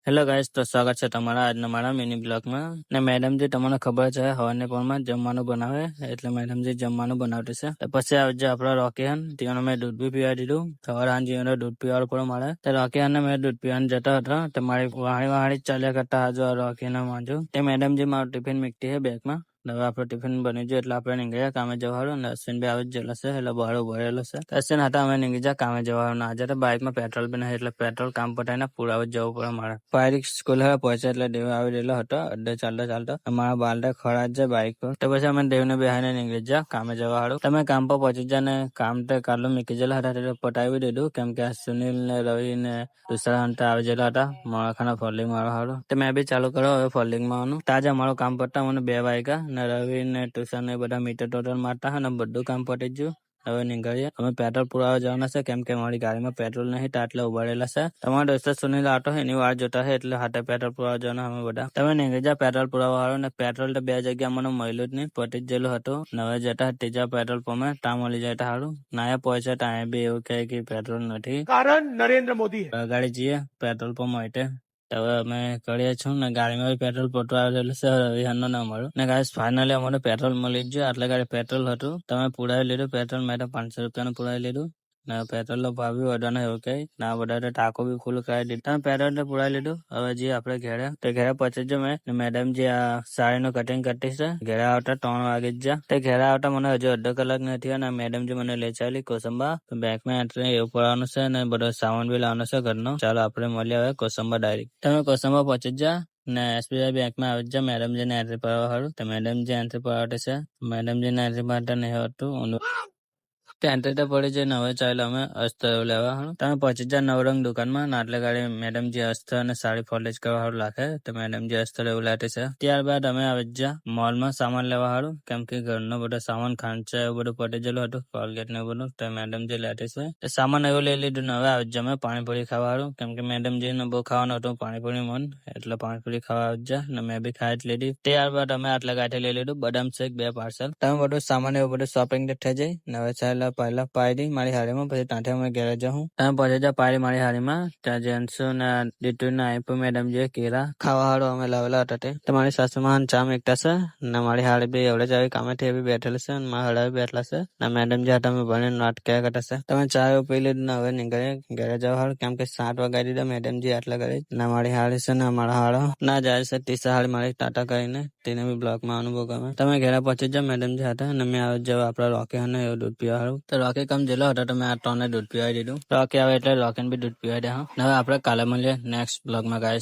Hello guys, તો સ્વાગત છે તમારા આજના મારા મિની બ્લોગમાં. ને મેડમજી તમને ખબર છે હવારની પોરમાં જમવાનું બનાવે, એટલે મેડમજી જમવાનું બનાવતી છે. તો પછી આવે છે આપણા રોકીહન, તેનો મેં દૂધ બી પીવા દીધું. સવારે હાંજી દૂધ પીવાનું પણ મળે. તો રોકીહન મેં દૂધ પીવાનું જતા હતા, તો મારી વાહણી જ ચાલ્યા કરતા હજુ રોકીને માંજુ. તે મેડમજી મારું ટિફિન મૂકતી છે બેગમાં. હવે આપણું ટિફિન બની ગયું એટલે આપણે નીકળ્યા કામે જવાનું. અને અશ્વિનભાઈ આવી જ ગયેલો છે, એટલે બહાર ભરેલો છે. અશ્વિન હતા અમે નીકળી જા કામે જવાનું. આજે તો બાઇકમાં પેટ્રોલ બી નહીં, એટલે પેટ્રોલ કામ પટાઈને પુરાવા જવું પડે મારે. પાયરી સ્કૂલ હવે પહોંચે એટલે દેવ આવી રહેલો હતો અડધે ચાલતા અમારા બાલટા ખડા જ બાઇક પર. તો પછી અમે દેવને બેહાઈને નીકળી જા કામે જવા હારું. તમે કામ પર પહોંચી જા ને કામ તો કાલે મૂકી ગયેલા હતા એટલે પટાવી દીધું, કેમ કે આ સુનિલ ને રવિ ને દુસરા હંતા આવી ગયેલા હતા મોડાખાના ફોલ્ડિંગ મારવા હારું. તો મેં બી ચાલુ કરો હવે ફોલ્ડિંગ મારવાનું. તાજા અમારું કામ પડતા મને 2 વાગ્યા ને રવિ ને ટ્યુશન ને બધા મીટર ટોટલ મારતા હોય ને બધું કામ પટી ગયું. હવે નીકળીએ અમે પેટ્રોલ પુરાવા જવાના છે, કેમ કે મારી ગાડીમાં પેટ્રોલ નહીં એટલે ઉભા રહેલા છે. તમારા દોસ્ત સુનિલ આટો એની વાર જોતા છે એટલે હાથે પેટ્રોલ પુરાવા જવાના અમે બધા. તમે નીકળી જા પેટ્રોલ પુરાવા વાળો. ને પેટ્રોલ તો 2 જગ્યા મને મળ્યું જ નહીં, પટી જ ગયેલું હતું. હવે જતા ત્રીજા પેટ્રોલ પંપે ત્યાં મળી જાય સારું. નાયા પહોંચે ત્યાં બી એવું કહે કે પેટ્રોલ નથી, કારણ નરેન્દ્ર મોદી. ગાડી જઈએ પેટ્રોલ પંપ માટે. હવે અમે કરીએ છું ને ગાડીમાં પેટ્રોલ પટવા આવેલું છે, રવિહાનનો ના મળ્યું. ને ગાઈસ ફાઇનલી અમને પેટ્રોલ મળી ગયું. આટલા ગાડી પેટ્રોલ હતું, તમે પુરાવી લીધું પેટ્રોલ. મેં તો 500 રૂપિયાનું પુરાવી લીધું. ને પેટ્રોલ નો ભાવ બી વધારે એવું કઈ ના, બધા ટાંકો બી ફૂલ કરાવી દીધું. તમે પેટ્રોલ તો પુરાવી લીધું. હવે જે આપણે ઘેરે તો ઘેરે પહોંચી જો મેં મેડમ જે આ સાડીનું કટિંગ કરતી છે. ઘેરે આવતા 3 વાગે જ જા. તે ઘેરે આવતા મને હજુ અડધો કલાક નથી, અને મેડમ જે મને લઈ ચાલી કોસંબા બેંકમાં એન્ટ્રી એવું પડવાનું છે, અને બધો સામાન બી લાવવાનો છે ઘરનો. ચાલો આપણે મળીએ હવે કોસંબા ડાયરેક્ટ. તમે કોસંબા પહોંચી જા ને એસબીઆઈ બેંકમાં આવી જા મેડમજીને એન્ટ્રી પાડવા હારું. તો મેડમજી એન્ટ્રી પાડવા છે. મેડમજીને એન્ટ્રી પાડતા નહીં હતું એન્ટ્રી તો પડી જાય ને. હવે ચાલો અમે અસ્ત્ર લેવા હારું. તમે પહોંચી જા નવરંગ દુકાનમાં ને આટલે ગાડી મેડમજી અસ્ત્ર અને સાડી ફોલ્ડેજ કરવા હારું લાગે. તો મેડમજી અસ્ત્ર એવું લાગે છે. ત્યારબાદ અમે આવી જા મોલમાં સામાન લેવા હારું, કેમ કે ઘરનો બધો સામાન ખાંચા એવું બધું પટી ગયેલું હતું, કોલગેટ ને બધું. તો મેડમજી લેતી છે. તો સામાન એવું લઈ લીધું ને હવે આવી જા અમે પાણીપુરી ખાવા હારું, કેમ કે મેડમજીને બહુ ખાવાનું હતું પાણીપુરી મન, એટલે પાણીપુરી ખાવા આવી જા. ને મેં બી ખાઈ જ લીધી. ત્યારબાદ અમે આટલા ગાંઠી લઈ લીધું બદામ શેક 2 પાર્સલ. તમે બધું સામાન એવું બધું શોપિંગ થઈ જાય ને. હવે ચાલો પહેલા પાયરી મારી હારીમાં, પછી ત્યાંથી અમે ઘેરે જાઉં. તમે પહોંચી જા પાયરી મારી હારીમાં. ત્યાં જેન્ટસો ને ડીટુ ને આઈપુ મેડમ જે કેરા ખાવા હારું અમે લાવેલા હતા. તે તમારી સાસુમાં ચા મેકતા છે ને મારી હારી બી એવડે જ આવી કામેથી બી બેઠેલી છે, અને મારા હળા બી બેઠેલા છે. ને મેડમ જે હતા અમે ભણીને નાટ કર્યા કરતા છે. તમે ચા એવું પી લીધું ને હવે નીકળીએ ઘરે જવા હારું, કેમ કે 7 વાગ્યા દીધા મેડમજી આટલા ઘરે. ને મારી હારી છે ને મારા હાડો ના જાય છે તીસા હાડી મારી ટાટા કરીને, તેને બી બ્લોકમાં અનુભવ ગમે. તમે ઘરે પહોંચી જાઓ મેડમજી હતા, અને મેં આવી જાવ આપડા રોકી અને એવું દૂધ પીવા હારું. તો રોકી કામ જેલો હતો તો મેં આ 3 ને દૂધ પીવાઈ દીધું. રોકી આવે એટલે રોકીને બી દૂધ પીવાઈ દે. હવે આપણે કાલે મળીએ નેક્સ્ટ બ્લોગમાં ગાઈસ.